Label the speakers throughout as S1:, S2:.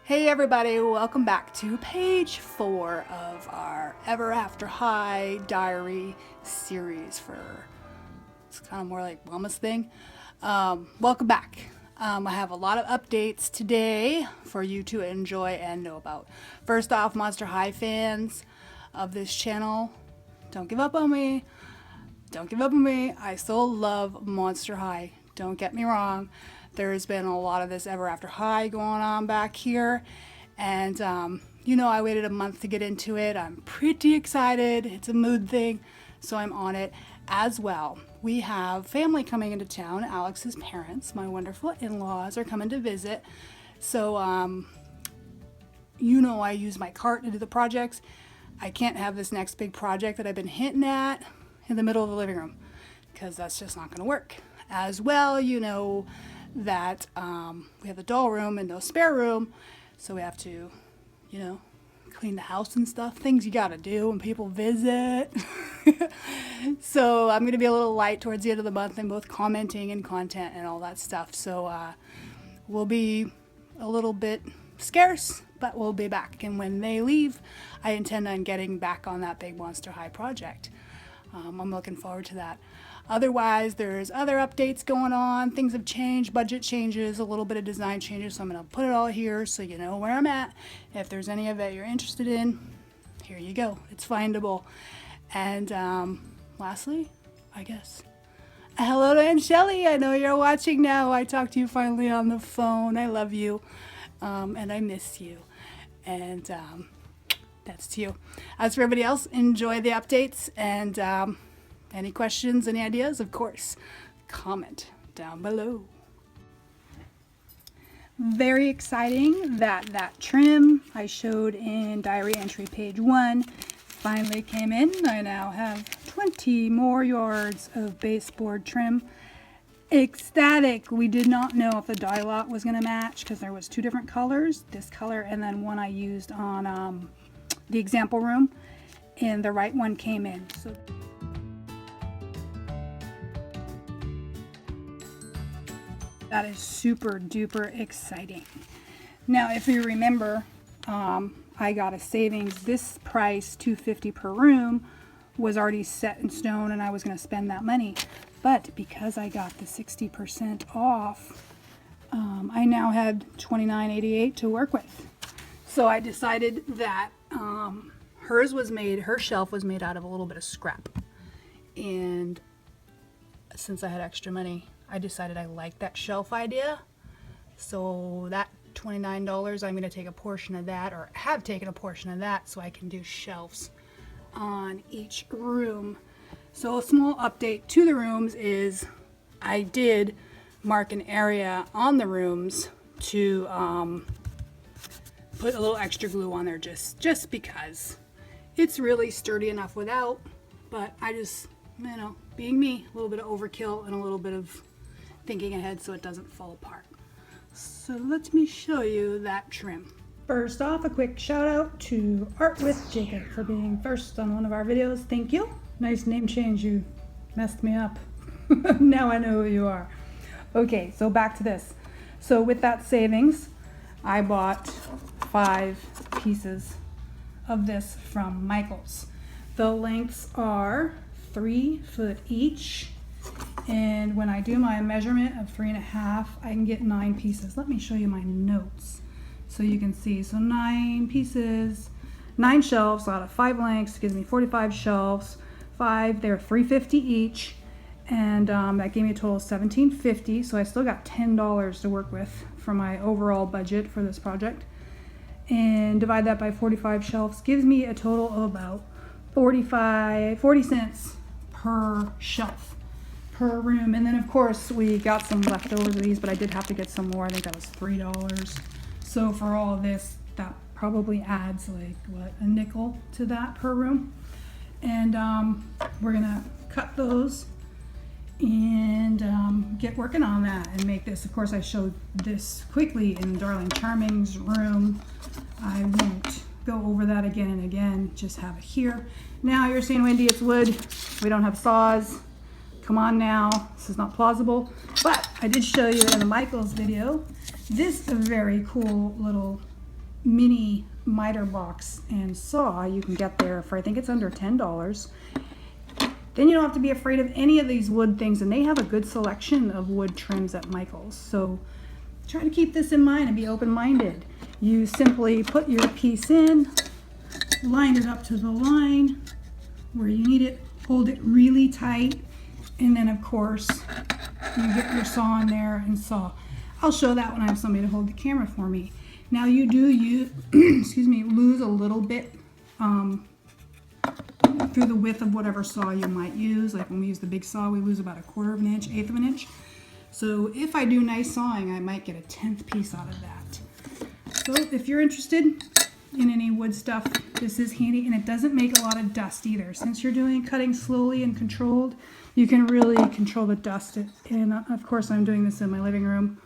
S1: Hey everybody, welcome back to page 4 of our Ever After High diary series it's kind of more like Mama's thing. Welcome back. I have a lot of updates today for you to enjoy and know about. First off, Monster High fans of this channel, don't give up on me. Don't give up on me. I still love Monster High. Don't get me wrong. There's been a lot of this Ever After High going on back here. And, I waited a month to get into it. I'm pretty excited. It's a mood thing, so I'm on it as well. We have family coming into town. Alex's parents, my wonderful in-laws, are coming to visit. So, I use my cart to do the projects. I can't have this next big project that I've been hinting at in the middle of the living room because that's just not going to work. As well, that we have the doll room and no spare room, so we have to clean the house and stuff, things you gotta do when people visit. So I'm gonna be a little light towards the end of the month in both commenting and content and all that stuff, so we'll be a little bit scarce, but we'll be back. And when they leave, I intend on getting back on that big Monster High project. I'm looking forward to that. Otherwise, there's other updates going on. Things have changed, budget changes, a little bit of design changes. So I'm going to put it all here so you know where I'm at. If there's any of it you're interested in, here you go. It's findable. And lastly, I guess, hello to Aunt Shelly. I know you're watching now. I talked to you finally on the phone. I love you. And I miss you. And that's to you. As for everybody else, enjoy the updates, and any questions, any ideas, of course, comment down below. Very exciting that trim I showed in diary entry page 1 finally came in. I now have 20 more yards of baseboard trim. Ecstatic. We did not know if the dye lot was going to match because there was 2 different colors, this color and then one I used on the example room, and the right one came in. So that is super duper exciting. Now, if you remember, I got a savings. This price, $250 per room, was already set in stone, and I was going to spend that money. But because I got the 60% off, I now had $29.88 to work with. So I decided that her shelf was made out of a little bit of scrap. And since I had extra money, I decided I liked that shelf idea. So that $29, I'm going to take a portion of that, or have taken a portion of that, so I can do shelves on each room. So a small update to the rooms is I did mark an area on the rooms to put a little extra glue on there just because it's really sturdy enough without, but I just, being me, a little bit of overkill and a little bit of thinking ahead so it doesn't fall apart. So let me show you that trim. First off, a quick shout out to Art with Jacob for being first on one of our videos. Thank you. Nice name change, you messed me up. Now I know who you are. Okay, so back to this. So with that savings, I bought 5 pieces of this from Michaels. The lengths are 3 foot each, and when I do my measurement of 3.5, I can get 9 pieces. Let me show you my notes so you can see. So 9 pieces, 9 shelves out of 5 lengths gives me 45 shelves. 5, they're $3.50 each, and that gave me a total of $17.50. So I still got $10 to work with for my overall budget for this project. And divide that by 45 shelves gives me a total of about 40 cents per shelf per room. And then of course we got some leftovers of these, but I did have to get some more. I think that was $3. So for all of this, that probably adds like a nickel to that per room. And we're gonna cut those and get working on that and make this. Of course, I showed this quickly in Darling Charming's room. I won't go over that again and again, just have it here. Now you're saying, Wendy, it's wood. We don't have saws. Come on now, this is not plausible. But I did show you in the Michaels video this very cool little mini miter box and saw you can get there for, I think it's under $10. Then you don't have to be afraid of any of these wood things, and they have a good selection of wood trims at Michael's. So try to keep this in mind and be open-minded. You simply put your piece in, line it up to the line where you need it, hold it really tight, and then of course you get your saw in there and saw. I'll show that when I have somebody to hold the camera for me. Now you do excuse me, lose a little bit through the width of whatever saw you might use. Like when we use the big saw, we lose about 1/4 of an inch, 1/8 of an inch. So if I do nice sawing, I might get a 1/10 piece out of that. So if you're interested in any wood stuff, this is handy, and it doesn't make a lot of dust either. Since you're doing cutting slowly and controlled, you can really control the dust. And of course I'm doing this in my living room,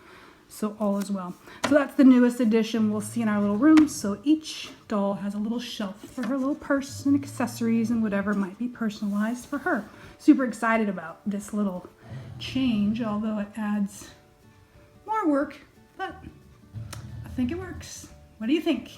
S1: so all is well. So that's the newest addition we'll see in our little room. So each doll has a little shelf for her little purse and accessories and whatever might be personalized for her. Super excited about this little change, although it adds more work, but I think it works. What do you think?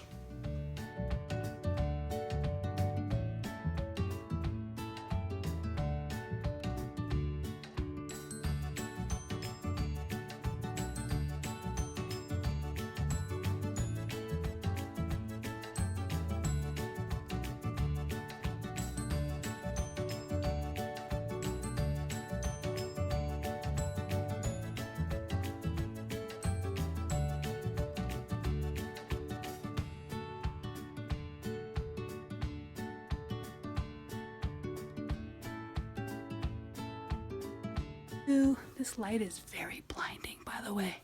S1: This light is very blinding, by the way.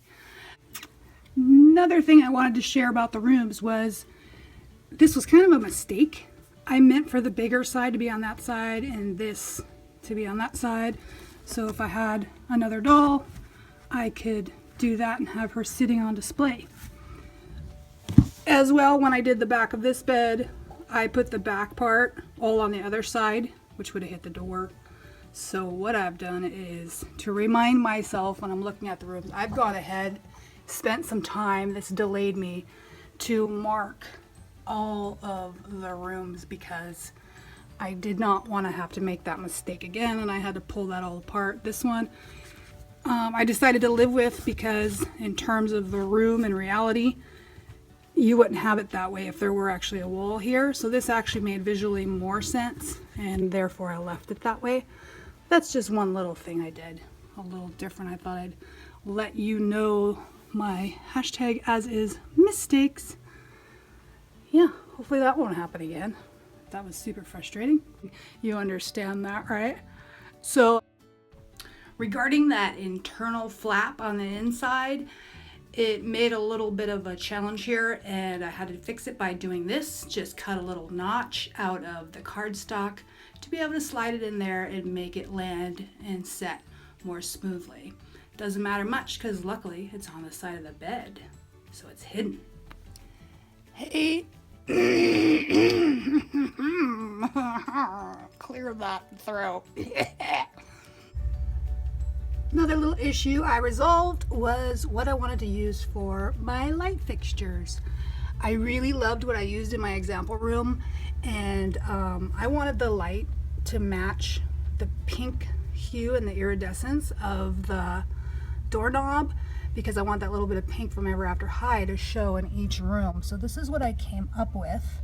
S1: Another thing I wanted to share about the rooms was this was kind of a mistake. I meant for the bigger side to be on that side and this to be on that side. So if I had another doll, I could do that and have her sitting on display. As well, when I did the back of this bed, I put the back part all on the other side, which would have hit the door. So what I've done is, to remind myself when I'm looking at the rooms, I've gone ahead, spent some time, this delayed me, to mark all of the rooms because I did not want to have to make that mistake again, and I had to pull that all apart. This one I decided to live with because in terms of the room in reality, you wouldn't have it that way if there were actually a wall here. So this actually made visually more sense, and therefore I left it that way. That's just one little thing I did, a little different. I thought I'd let you know my hashtag as is mistakes. Yeah, hopefully that won't happen again. That was super frustrating. You understand that, right? So regarding that internal flap on the inside, it made a little bit of a challenge here, and I had to fix it by doing this. Just cut a little notch out of the cardstock to be able to slide it in there and make it land and set more smoothly. Doesn't matter much because luckily it's on the side of the bed, so it's hidden. Hey, clear that throat. Another little issue I resolved was what I wanted to use for my light fixtures. I really loved what I used in my example room, and I wanted the light to match the pink hue and the iridescence of the doorknob because I want that little bit of pink from Ever After High to show in each room. So this is what I came up with,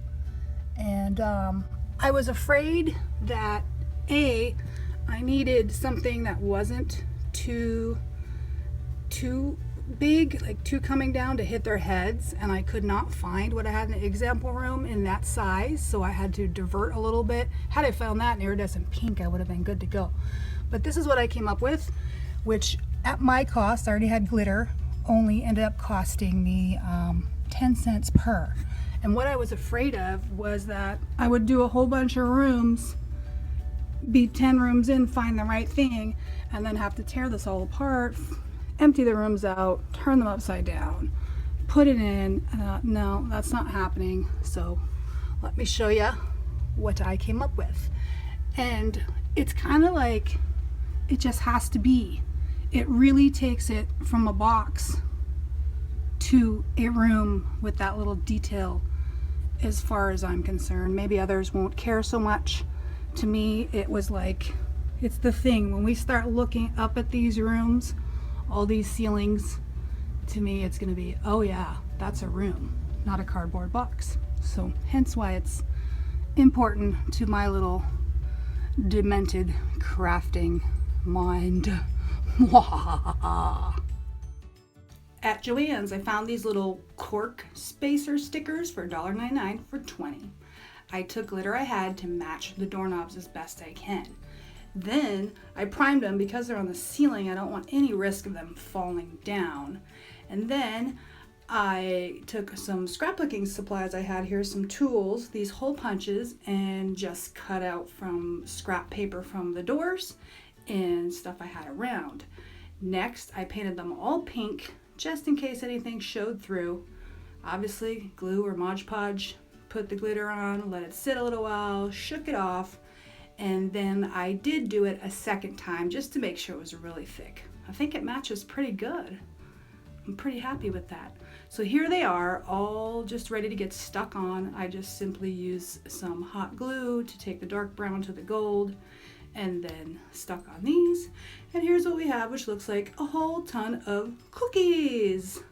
S1: and I was afraid that I needed something that wasn't too big, like too coming down to hit their heads, and I could not find what I had in the example room in that size, so I had to divert a little bit. Had I found that in iridescent pink, I would have been good to go. But this is what I came up with, which at my cost, I already had glitter, only ended up costing me 10 cents per. And what I was afraid of was that I would do a whole bunch of rooms, be 10 rooms in, find the right thing, and then have to tear this all apart, empty the rooms out, turn them upside down, put it in. No, that's not happening. So let me show you what I came up with. And it's kind of like it just has to be. It really takes it from a box to a room with that little detail as far as I'm concerned. Maybe others won't care so much. To me, it was like, it's the thing. When we start looking up at these rooms, all these ceilings, to me it's going to be, oh yeah, that's a room, not a cardboard box. So hence why it's important to my little demented crafting mind. At Joann's, I found these little cork spacer stickers for $1.99 for 20. I took glitter I had to match the doorknobs as best I can. Then I primed them because they're on the ceiling. I don't want any risk of them falling down. And then I took some scrapbooking supplies I had here, some tools, these hole punches, and just cut out from scrap paper from the doors and stuff I had around. Next, I painted them all pink just in case anything showed through. Obviously, glue or Mod Podge, put the glitter on, let it sit a little while, shook it off, and then I did do it a second time just to make sure it was really thick. I think it matches pretty good. I'm pretty happy with that. So here they are, all just ready to get stuck on. I just simply use some hot glue to take the dark brown to the gold, and then stuck on these. And here's what we have, which looks like a whole ton of cookies.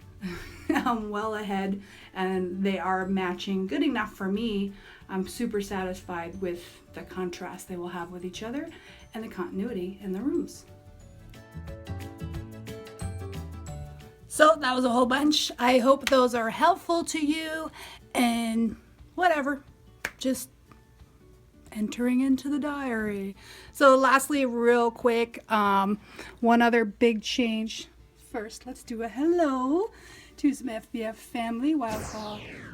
S1: I'm well ahead, and they are matching good enough for me. I'm super satisfied with the contrast they will have with each other and the continuity in the rooms. So that was a whole bunch. I hope those are helpful to you, and whatever, just entering into the diary. So lastly, real quick, one other big change. First, let's do a hello to some FBF family: Wild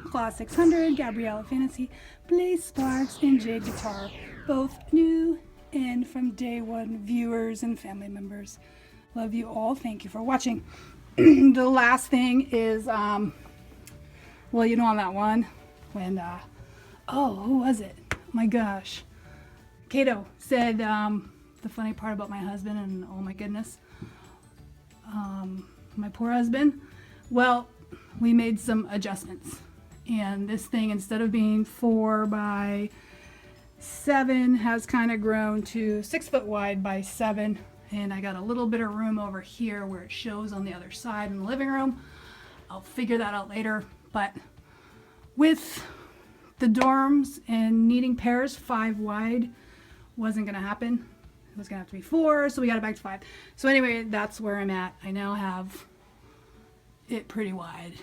S1: Claw 600, Gabriella Fantasy, Blaze Sparks, and Jade Guitar, both new and from day one viewers and family members. Love you all. Thank you for watching. The last thing is, well, you know, on that one when oh, who was it? My gosh, Kato said the funny part about my husband, and oh my goodness, my poor husband. Well, we made some adjustments, and this thing, instead of being 4 by 7, has kind of grown to 6 foot wide by 7, and I got a little bit of room over here where it shows on the other side in the living room. I'll figure that out later, but with the dorms and needing pairs 5 wide wasn't gonna happen. It was gonna have to be 4, so we got it back to 5. So anyway, that's where I'm at. I now have it pretty wide.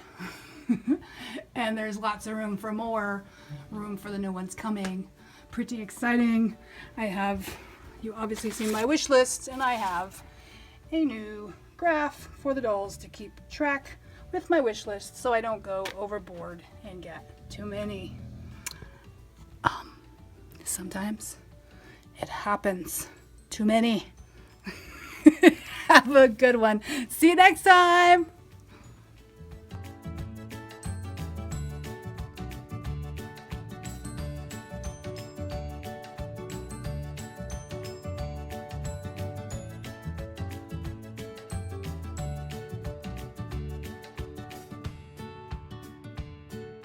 S1: And there's lots of room for more, room for the new ones coming. Pretty exciting. I have, you obviously seen my wish list, and I have a new graph for the dolls to keep track with my wish list so I don't go overboard and get too many. Sometimes it happens. Too many. Have a good one. See you next time.